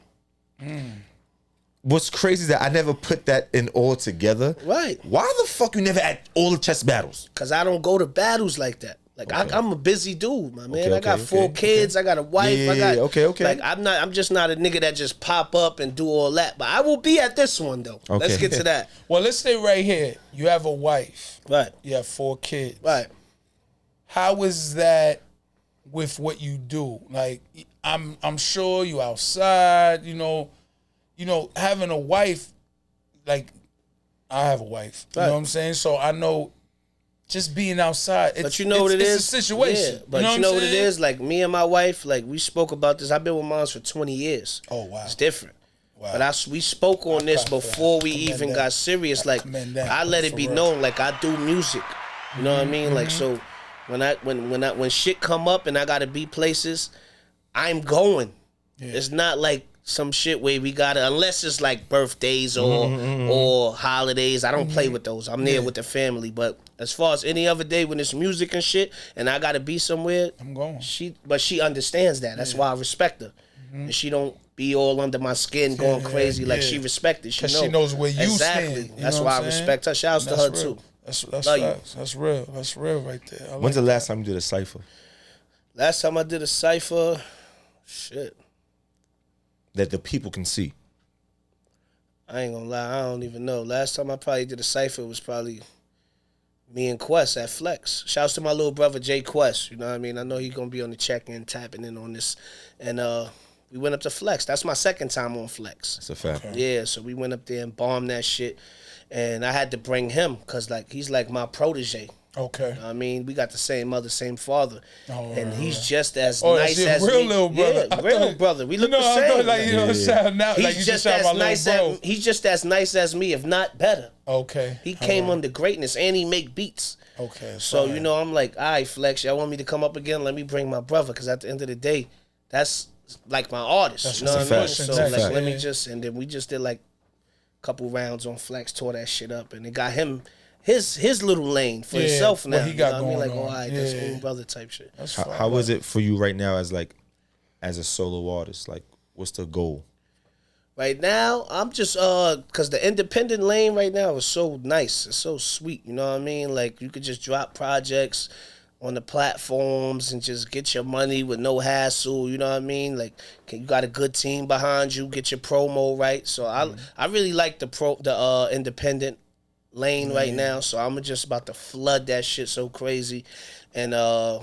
What's crazy is that I never put that in all together. Right. Why the fuck you never at all the chess battles? Because I don't go to battles like that. Like, I'm a busy dude, my man. I got Okay, 4 okay, kids. I got a wife. Yeah, I got okay. Like, I'm just not a nigga that just pop up and do all that. But I will be at this one though. Let's Okay. get to that. Well, let's stay right here. You have a wife. Right. You have 4 kids. Right. how is that with what you do? Like, I'm sure you outside, you know, having a wife, like, I have a wife, you know what I'm saying? So I know just being outside, but you know what it is? It's a situation. Yeah, but you know what it is? Like, me and my wife, like, we spoke about this. I've been with moms for 20 years. Oh, wow. It's different. Wow. But we spoke on this before we even got serious. Like, I let it be known, like, I do music. You know what I mean? Like, so when shit come up and I gotta be places, I'm going. Yeah. It's not like some shit where we gotta, unless it's like birthdays or holidays. I don't play with those. I'm there with the family. But as far as any other day when it's music and shit and I gotta be somewhere, I'm going. But she understands that. That's why I respect her. And she don't be all under my skin going crazy. Like, she respect it. She knows where you stand. That's why I respect her. Shouts to her too. That's real. That's real right there. When's the last time you did a cypher? Last time I did a cypher, shit. That the people can see. I ain't gonna lie, I don't even know. Last time I probably did a cypher was probably me and Quest at Flex. Shouts to my little brother Jay Quest. You know what I mean? I know he's gonna be on the check-in, tapping in on this. And we went up to Flex. That's my second time on Flex. That's a fact. Okay. Yeah, so we went up there and bombed that shit. And I had to bring him because, like, he's like my protege. Okay. You know I mean, we got the same mother, same father. Oh, and he's just as nice as real me. Little brother. Yeah, real brother. We look the same. I thought, like, you know what I'm saying? Now, he's like, you just as nice he's just as nice as me, if not better. Okay. He came under greatness and he make beats. Okay. So, you know, I'm like, all right, Flex, y'all want me to come up again? Let me bring my brother, because at the end of the day, that's like my artist. That's you know what I mean? So, like, let me just, and then we just did like a couple rounds on Flex, tore that shit up, and it got him his little lane for himself now. What he got going going on. Like, all right, that's own brother type shit. How is it for you right now as a solo artist? Like, what's the goal? Right now, I'm just cause the independent lane right now is so nice. It's so sweet. You know what I mean? Like, you could just drop projects on the platforms and just get your money with no hassle. You know what I mean? Like, you got a good team behind you, get your promo right. So I really like the independent lane right now. So I'm just about to flood that shit so crazy. And I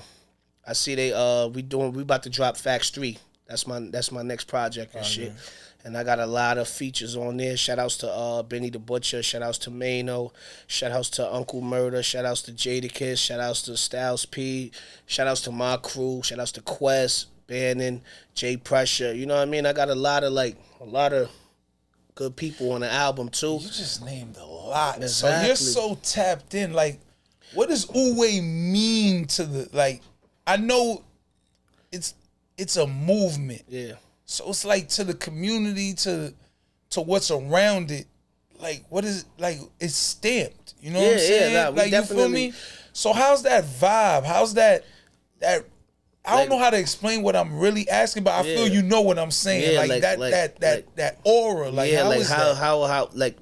see we about to drop Facts 3. That's my next project and shit. And I got a lot of features on there. Shout outs to Benny the Butcher. Shout outs to Mano. Shout outs to Uncle Murder. Shout outs to Jadakiss. Shout outs to Styles P. Shout outs to my crew. Shout outs to Quest, Bannon, Jay Pressure. You know what I mean? I got a lot of good people on the album too. You just named a lot. Exactly. So you're so tapped in. Like, what does Uwe mean to the, like, I know it's a movement. Yeah. So it's like to the community, to what's around it, like, what is, like, it's stamped. You know what I'm saying? Nah, like, you feel me? So how's that vibe? How's that I don't know how to explain what I'm really asking, but I feel you know what I'm saying. Yeah, that aura. Like, yeah, how like is how like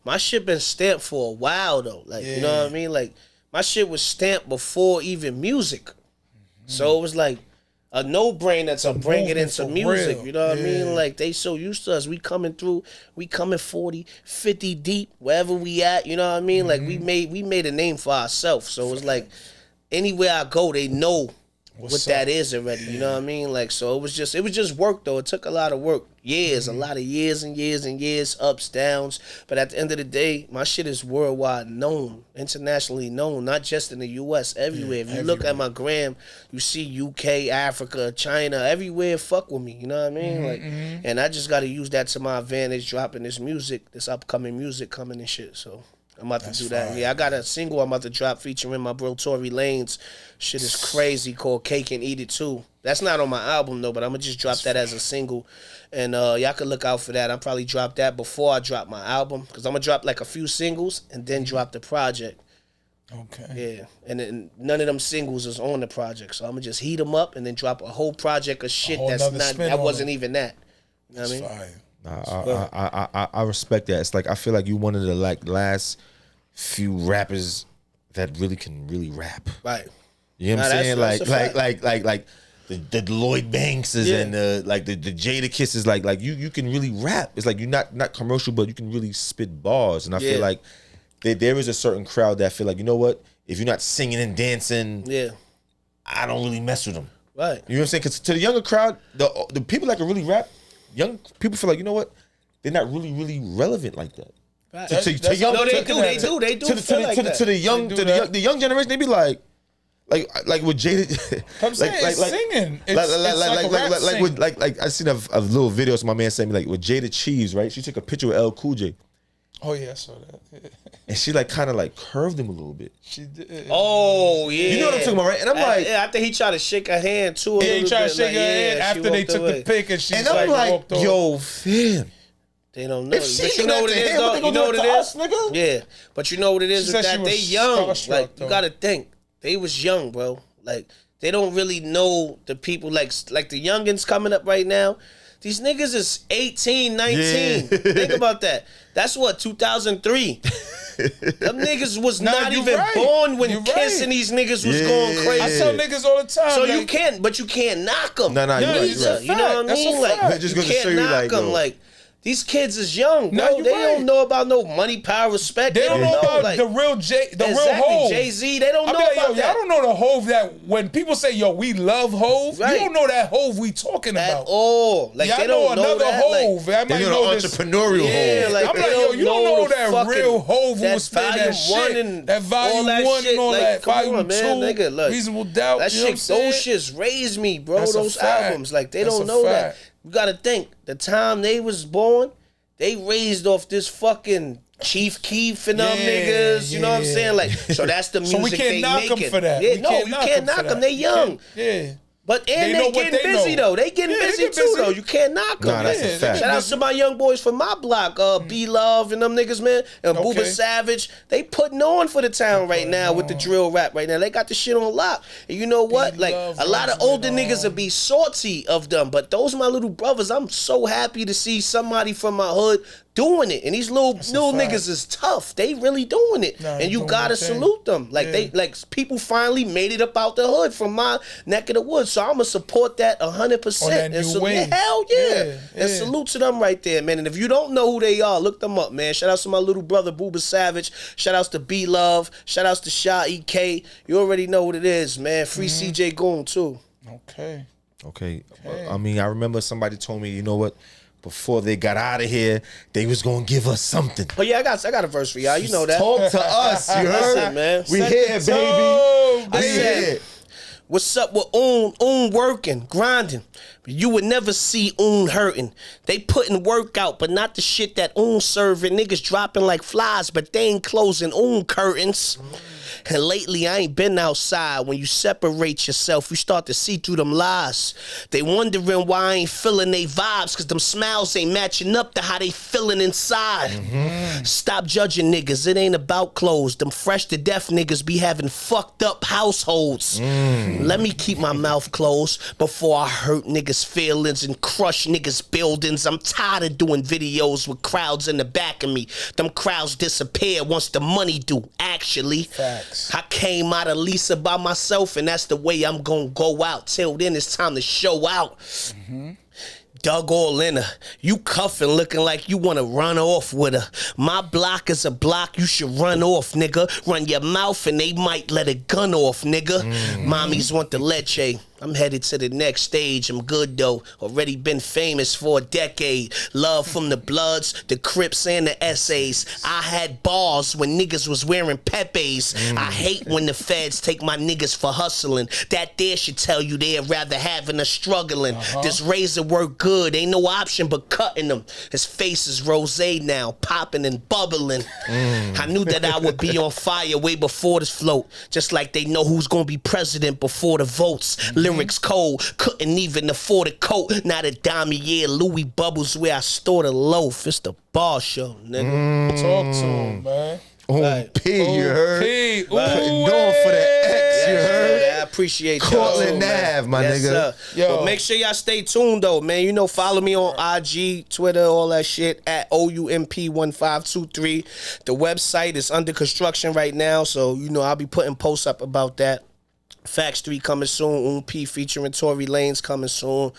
my shit been stamped for a while though. Like, you know what I mean? Like, my shit was stamped before even music. So it was like a no-brainer to bring it into music. Real. You know what I mean? Like, they so used to us. We coming 40, 50 deep, wherever we at. You know what I mean? Like, we made a name for ourselves. So it's like, anywhere I go, they know what that is already. You know what I mean? Like, so it was just work though. It took a lot of work. A lot of years and years and years, ups, downs. But at the end of the day, my shit is worldwide known, internationally known, not just in the US, everywhere. If you look at my gram, you see UK, Africa, China, everywhere fuck with me. You know what I mean? Like, and I just gotta use that to my advantage, dropping this music, this upcoming music coming and shit. So I'm about to do that. Yeah, I got a single I'm about to drop featuring my bro Tory Lanez. Shit is crazy, called Cake and Eat It Too. That's not on my album though, but I'm gonna just drop that as a single. And y'all can look out for that. I'll probably drop that before I drop my album, because I'm gonna drop like a few singles and then drop the project. Okay. Yeah, and then none of them singles is on the project, so I'm gonna just heat them up and then drop a whole project of shit that wasn't even that. You know what I mean? I respect that. It's like, I feel like you one of the last few rappers that really can rap. Right. You know what I'm saying? Like the Lloyd Bankses and the Jadakisses. Like you can really rap. It's like, you're not commercial, but you can really spit bars. And I feel like there is a certain crowd that feel like, you know what? If you're not singing and dancing, I don't really mess with them. Right. You know what I'm saying? Because to the younger crowd, the people that can really rap, young people feel like, you know what? They're not really relevant like that. Right. To young, no, they do. They do. They do. To the young generation, they be like with Jada. I'm saying it's singing. Like I seen a little video. So my man sent me like with Jada Cheese, right? She took a picture with L Cool J. Oh yeah, I saw that. Yeah. And she like kind of like curved him a little bit. She did. Oh yeah. You know what I'm talking about, right? And I'm like, I think he tried to shake her hand too. He tried to shake her hand after they took the pic, and she's I'm like, walked off. yo, fam. They don't know. But you know what it is, though? You know what it is? Nigga? Yeah. But you know what it is that they young. Like, you gotta think. They was young, bro. Like, they don't really know the people like the youngins coming up right now. These niggas is 18, 19. Yeah. Think about that. That's what, 2003. Them niggas was not even born when Kiss and these niggas was going crazy. I tell niggas all the time. So like, you can't knock them. No, you're right. You know what I mean? Like, just you can't knock them. Like, these kids is young, bro. They don't know about no money, power, respect. They don't know about like, the real real Hove. Jay-Z, they don't know about that. Y'all don't know the Hove that when people say, yo, we love Hove, you don't know that Hove we talking about. At all. Like, y'all they don't know another that. Hove. Like, I might know this entrepreneurial Hove. Like, I'm like, yo, you don't know that real Hove who was spitting that shit. That volume 1 and all that. Volume 2, Reasonable Doubt. That shit, those shits raised me, bro. Those albums. Like, they don't know that. You gotta think, the time they was born, they raised off this fucking Chief Keef and them niggas. You know what I'm saying? Like, so that's the music so we can't they knock making. them for that. Yeah, no, you can't knock them. They young. Yeah. But they getting busy though. They getting busy too though. You can't knock them. Nah, that's a fact. Shout out to my young boys from my block, B Love and them niggas, man, and Booba Savage. They putting on for the town right now with the drill rap right now. They got the shit on lock. And you know what? Like a lot of older niggas will be salty of them, but those my little brothers. I'm so happy to see somebody from my hood doing it, and these little niggas is tough. They really doing it, and you gotta salute them. Like they people finally made it up out the hood from my neck of the woods. So I'ma support that 100%. And so hell yeah, and salute to them right there, man. And if you don't know who they are, look them up, man. Shout out to my little brother Booba Savage. Shout outs to B Love. Shout outs to Sha EK. You already know what it is, man. Free CJ Goon too. Okay. I mean, I remember somebody told me, you know what? Before they got out of here, they was gonna give us something. Oh yeah, I got a verse for y'all. You know that. Talk to us, you heard? Listen, man. We here, baby. I said, what's up with OUN working, grinding? You would never see OUN hurting. They putting work out, but not the shit that OUN serving. Niggas dropping like flies, but they ain't closing OUN curtains. And lately, I ain't been outside. When you separate yourself, you start to see through them lies. They wondering why I ain't feeling they vibes, cause them smiles ain't matching up to how they feeling inside. Stop judging niggas, it ain't about clothes. Them fresh to death niggas be having fucked up households. Let me keep my mouth closed before I hurt niggas' feelings and crush niggas' buildings. I'm tired of doing videos with crowds in the back of me. Them crowds disappear once the money do, actually. Facts. I came out of Lisa by myself, and that's the way I'm gonna go out. Till then, it's time to show out. Dug all in her. You cuffing, looking like you wanna run off with her. My block is a block, you should run off, nigga. Run your mouth and they might let a gun off, nigga. Mommies want the leche. I'm headed to the next stage. I'm good though. Already been famous for a decade. Love from the Bloods, the Crips, and the Essays. I had bars when niggas was wearing Pepes. I hate when the feds take my niggas for hustling. That there should tell you they'd rather having us struggling. This razor work good. Ain't no option but cutting them. His face is rosé now, popping and bubbling. I knew that I would be on fire way before this float. Just like they know who's gonna be president before the votes. Lyrics cold, couldn't even afford a coat. Not a dime a year, Louis Bubbles where I store the loaf. It's the bar show, nigga. Talk to him, man. OUN P, you heard? Putting doing for the X, you heard? I appreciate y'all. Cortland Nav, my nigga. But make sure y'all stay tuned though, man. You know, follow me on IG, Twitter, all that shit at OUNP1523. The website is under construction right now, so you know I'll be putting posts up about that. Facts 3 coming soon. OUN P featuring Tory Lanez coming soon.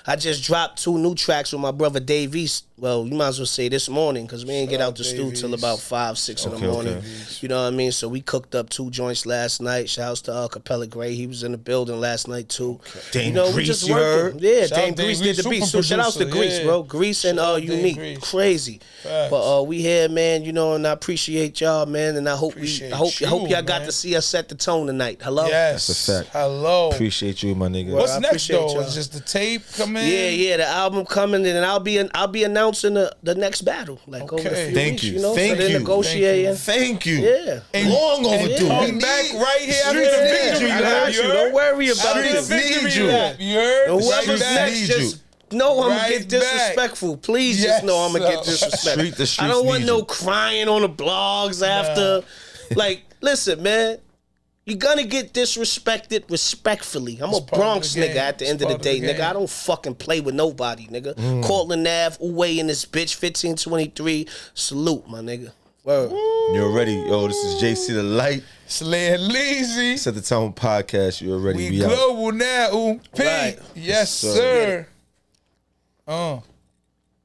I just dropped 2 new tracks with my brother Dave East. well, you might as well say this morning because we ain't get out the stew till about 5, 6 in the morning. You know what I mean? So we cooked up 2 joints last night. Shouts to Capella Gray. He was in the building last night too. Dame we Grease, just you heard? Yeah, Shout Dame out Dame Grease Grease, did the beat. super So shout out to producer, Grease, yeah. bro. Grease and Shout out Dame Unique. Grease. Crazy. Facts. But we here, man, you know, and I appreciate y'all, man. And I hope Appreciate I hope y'all you, got man. to see us set the tone tonight. Hello? Yes. That's a fact. Hello. Appreciate you, my nigga. What's I next appreciate though? y'all. Is just the tape coming? Yeah, the album coming, and I'll be announcing the next battle, like over the few Thank weeks, you. you know. Thank so they're you. negotiating. Thank you. Yeah. And Long overdue. And We come back need- right here after Streets the need victory you, I lap. got you. Don't worry about After the this. victory Need you. lap, you heard? And whoever's Streets next, need just you. know I'm gonna Right get disrespectful. Please Yes, just know I'm gonna get sir. disrespectful. The streets I don't want need no you. crying on the blogs after. Like, listen, man. You're gonna get disrespected respectfully. I'm a part of Bronx the nigga game. at the end of the It's part day, of the nigga. game. I don't fucking play with nobody, nigga. Cortland Ave, Uwe in this bitch, 1523. Salute, my nigga. Word. You already, yo, this is JC the Light. Slay Leezy. Set the Tone podcast. You already We be out. global now, OUN P. Right. Yes, Sir. sir.